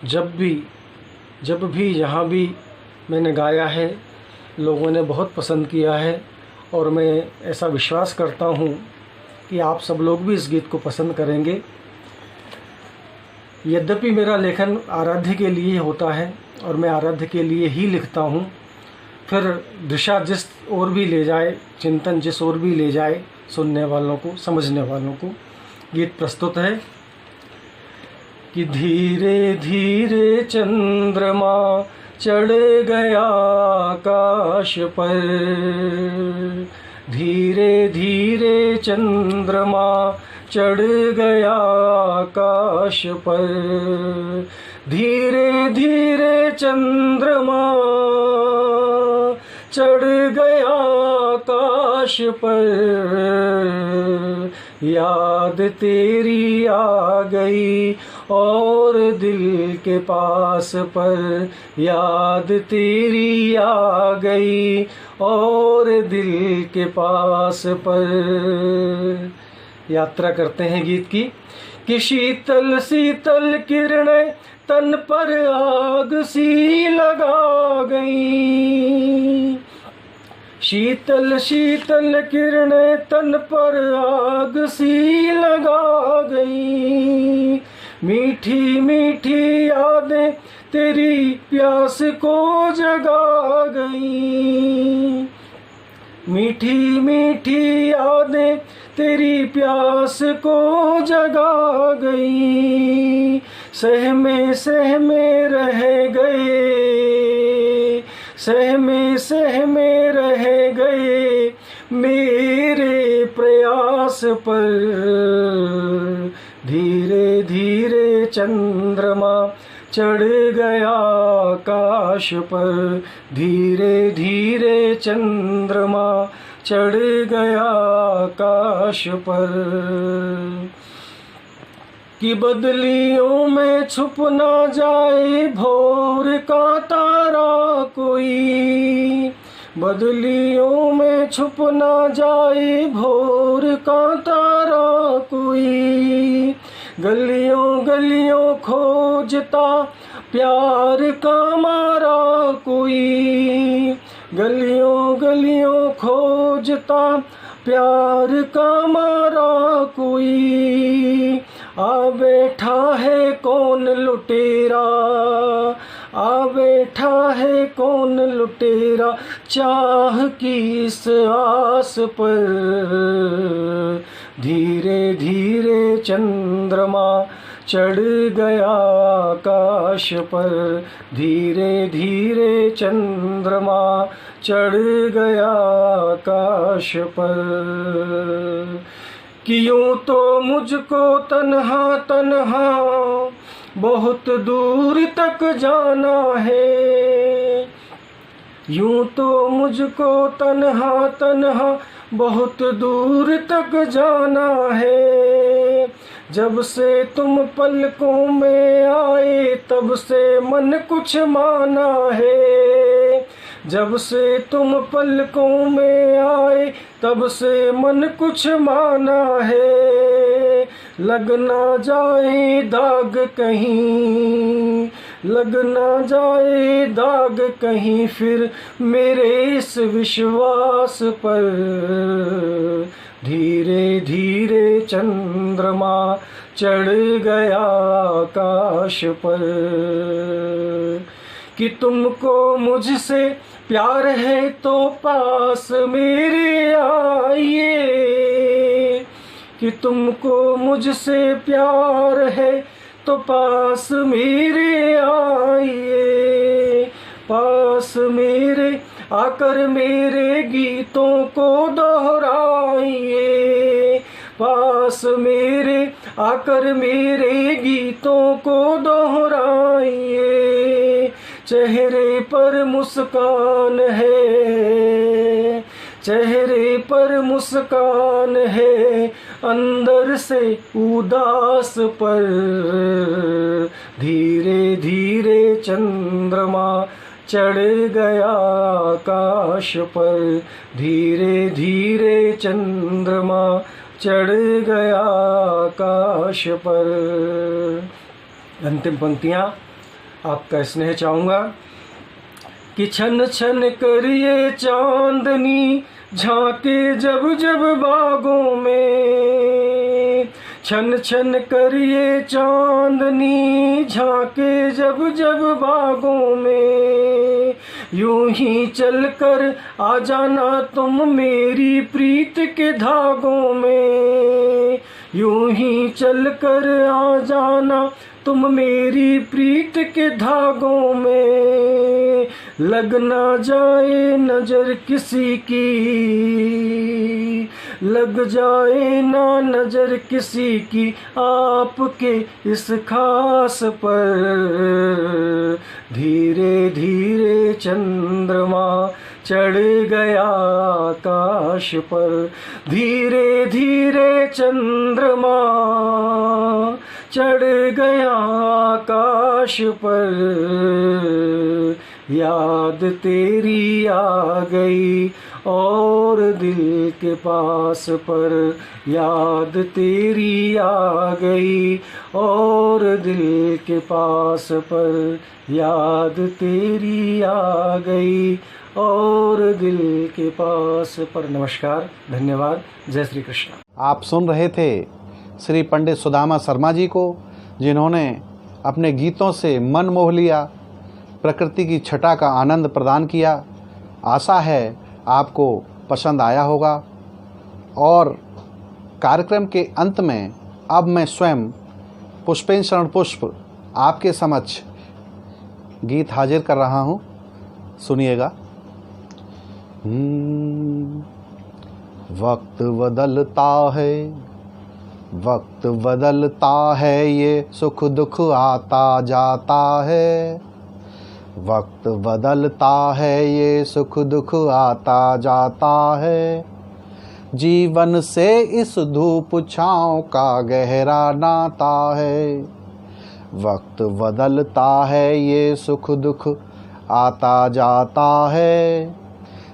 जब भी जहाँ भी मैंने गाया है, लोगों ने बहुत पसंद किया है, और मैं ऐसा विश्वास करता हूँ कि आप सब लोग भी इस गीत को पसंद करेंगे। यद्यपि मेरा लेखन आराध्य के लिए होता है और मैं आराध्य के लिए ही लिखता हूँ, फिर दिशा जिस ओर भी ले जाए, चिंतन जिस ओर भी ले जाए सुनने वालों को, समझने वालों को, गीत प्रस्तुत है कि धीरे धीरे चंद्रमा चढ़ गया आकाश पर, धीरे धीरे चंद्रमा चढ़ गया आकाश पर, धीरे धीरे चंद्रमा चढ़ गया आकाश पर। याद तेरी आ गई और दिल के पास पर, याद तेरी आ गई और दिल के पास पर। यात्रा करते हैं गीत की कि शीतल शीतल किरणें तन पर आग सी लगा गई, शीतल शीतल किरणें तन पर आग सी लगा गई। मीठी मीठी यादें तेरी प्यास को जगा गई, मीठी मीठी यादें तेरी प्यास को जगा गई। सहमे रह गए, सहमे रह गए मेरे प्रयास पर। धीरे धीरे चंद्रमा चढ़ गया आकाश पर, धीरे धीरे चंद्रमा चढ़ गया आकाश पर। कि बदलियों में छुप ना जाए भोर का तारा कोई, बदलियों में छुप ना जाए भोर का तारा कोई। गलियों गलियों खोजता प्यार का मारा कोई, गलियों गलियों खोजता प्यार का मारा कोई। आ बैठा है कौन लुटेरा, आ बैठा है कौन लुटेरा चाह की इस आस पर। धीरे धीरे चंद्रमा चढ़ गया आकाश पर, धीरे धीरे चंद्रमा चढ़ गया आकाश पर। कि यूं तो मुझको तन्हा तन्हा बहुत दूर तक जाना है, यूं तो मुझको तन्हा तन्हा बहुत दूर तक जाना है। जब से तुम पलकों में आए तब से मन कुछ माना है, जब से तुम पलकों में आए तब से मन कुछ माना है। लग ना जाए दाग कहीं, लग ना जाए दाग कहीं फिर मेरे इस विश्वास पर। धीरे धीरे चंद्रमा चढ़ गया आकाश पर। कि तुमको मुझसे प्यार है तो पास मेरे आइए, कि तुमको मुझसे प्यार है तो पास मेरे आइए। पास मेरे आकर मेरे गीतों को दोहराइए, पास मेरे आकर मेरे गीतों को दोहराइए। चेहरे पर मुस्कान है, चेहरे पर मुस्कान है, अंदर से उदास पर। धीरे धीरे चंद्रमा चढ़ गया आकाश पर। धीरे धीरे चंद्रमा चढ़ गया आकाश पर। अंतिम पंक्तियाँ आपका स्नेह चाहूँगा कि छन छन करिए चांदनी झांके जब जब बागों में। छन छन करिए चांदनी झांके जब जब बागों में। यूं ही चलकर आ जाना तुम मेरी प्रीत के धागों में। यूं ही चलकर आ जाना तुम मेरी प्रीत के धागों में। लग ना जाए नजर किसी की, लग जाए ना नजर किसी की आपके इस खास पर। धीरे धीरे चंद्रमा चढ़ गया आकाश पर। धीरे धीरे चंद्रमा चढ़ गया आकाश पर। याद तेरी आ गई और दिल के पास पर। याद तेरी आ गई और दिल के पास पर। याद तेरी आ गई और दिल के पास पर। नमस्कार, धन्यवाद, जय श्री कृष्ण। आप सुन रहे थे श्री पंडित सुदामा शर्मा जी को, जिन्होंने अपने गीतों से मन मोह लिया, प्रकृति की छटा का आनंद प्रदान किया। आशा है आपको पसंद आया होगा। और कार्यक्रम के अंत में अब मैं स्वयं पुष्पेन शरण पुष्प आपके समक्ष गीत हाजिर कर रहा हूँ, सुनिएगा। वक्त बदलता है, वक्त बदलता है, ये सुख दुख आता जाता है। वक्त बदलता है, ये सुख दुख आता जाता है। जीवन से इस धूप छाँव का गहरा नाता है। वक्त बदलता है, ये सुख दुख आता जाता है।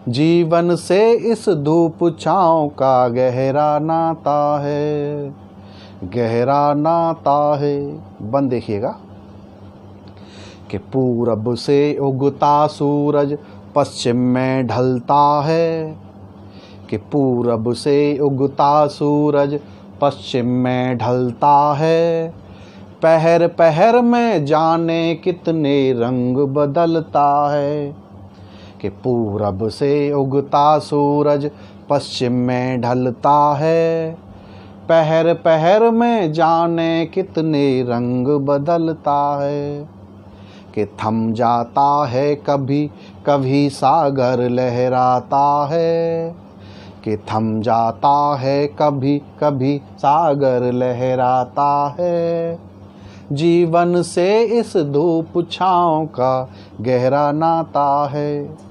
जीवन से इस धूप छाँव का गहरा नाता है, गहरा नाता है। बंद देखिएगा कि पूरब से उगता सूरज पश्चिम में ढलता है। कि पूरब से उगता सूरज पश्चिम में ढलता है। पहर पहर में जाने कितने रंग बदलता है। कि पूरब से उगता सूरज पश्चिम में ढलता है। पहर पहर में जाने कितने रंग बदलता है। कि थम जाता है कभी कभी सागर लहराता है। कि थम जाता है कभी कभी सागर लहराता है। जीवन से इस धूप छाँव का गहरा नाता है।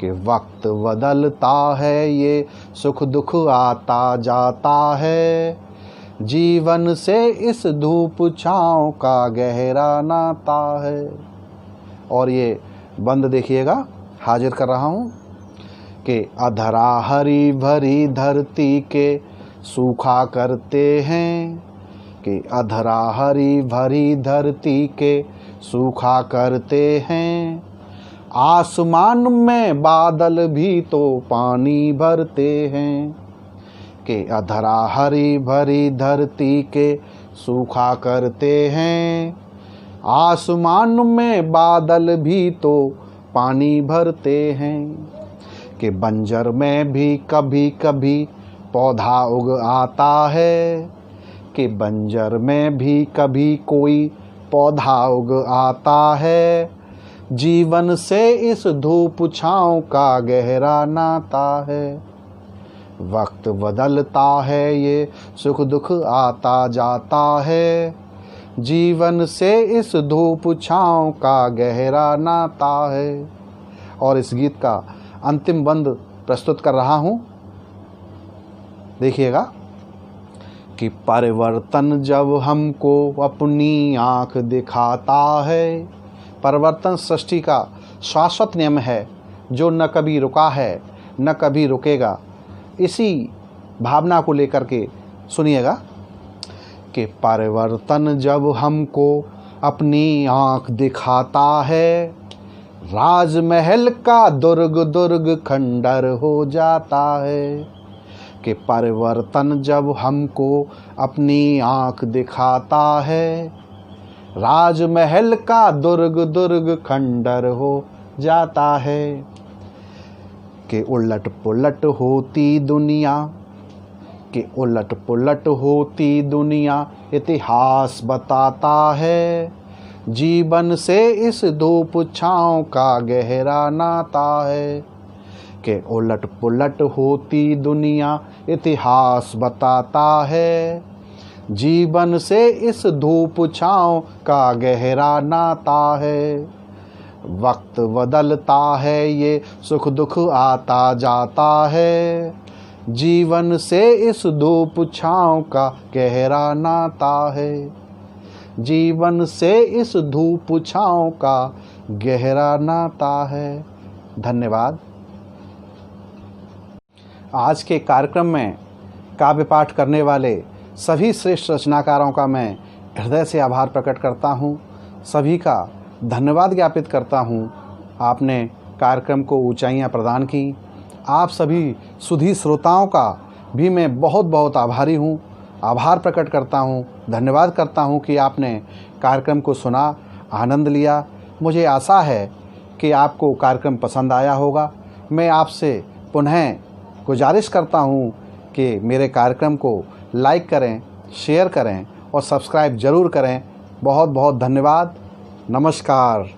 कि वक्त बदलता है, ये सुख दुख आता जाता है। जीवन से इस धूप छाँव का गहरा नाता है। और ये बंद देखिएगा, हाजिर कर रहा हूँ कि अधरा हरी भरी धरती के सूखा करते हैं। कि अधरा हरी भरी धरती के सूखा करते हैं। आसमान में बादल भी तो पानी भरते हैं। कि अधरा हरी भरी धरती के सूखा करते हैं। आसमान में बादल भी तो पानी भरते हैं। कि बंजर में भी कभी कभी पौधा उग आता है। कि बंजर में भी कभी कोई पौधा उग आता है। जीवन से इस धूप छाँव का गहरा नाता है। वक्त बदलता है, ये सुख दुख आता जाता है। जीवन से इस धूप छाँव का गहरा नाता है। और इस गीत का अंतिम बंद प्रस्तुत कर रहा हूँ। देखिएगा कि परिवर्तन जब हमको अपनी आँख दिखाता है। परिवर्तन सृष्टि का शाश्वत नियम है जो न कभी रुका है न कभी रुकेगा। इसी भावना को लेकर के सुनिएगा कि परिवर्तन जब हमको अपनी आँख दिखाता है, राजमहल का दुर्ग दुर्ग खंडर हो जाता है। कि परिवर्तन जब हमको अपनी आँख दिखाता है, राजमहल का दुर्ग दुर्ग खंडर हो जाता है। कि उलट पुलट होती दुनिया, कि उलट पुलट होती दुनिया इतिहास बताता है। जीवन से इस धूप छाँव का गहरा नाता है। कि उलट पुलट होती दुनिया इतिहास बताता है। जीवन से इस धूप छाँव का गहरा नाता है। वक्त बदलता है ये सुख दुख आता जाता है। जीवन से इस धूप छाँव का गहरा नाता है। जीवन से इस धूप छाँव का गहरा नाता है। धन्यवाद। आज के कार्यक्रम में काव्य पाठ करने वाले सभी श्रेष्ठ रचनाकारों का मैं हृदय से आभार प्रकट करता हूँ। सभी का धन्यवाद ज्ञापित करता हूँ। आपने कार्यक्रम को ऊंचाइयाँ प्रदान की। आप सभी सुधी श्रोताओं का भी मैं बहुत बहुत आभारी हूँ। आभार प्रकट करता हूँ, धन्यवाद करता हूँ कि आपने कार्यक्रम को सुना, आनंद लिया। मुझे आशा है कि आपको कार्यक्रम पसंद आया होगा। मैं आपसे पुनः गुजारिश करता हूँ कि मेरे कार्यक्रम को लाइक करें, शेयर करें और सब्सक्राइब ज़रूर करें। बहुत बहुत धन्यवाद। नमस्कार।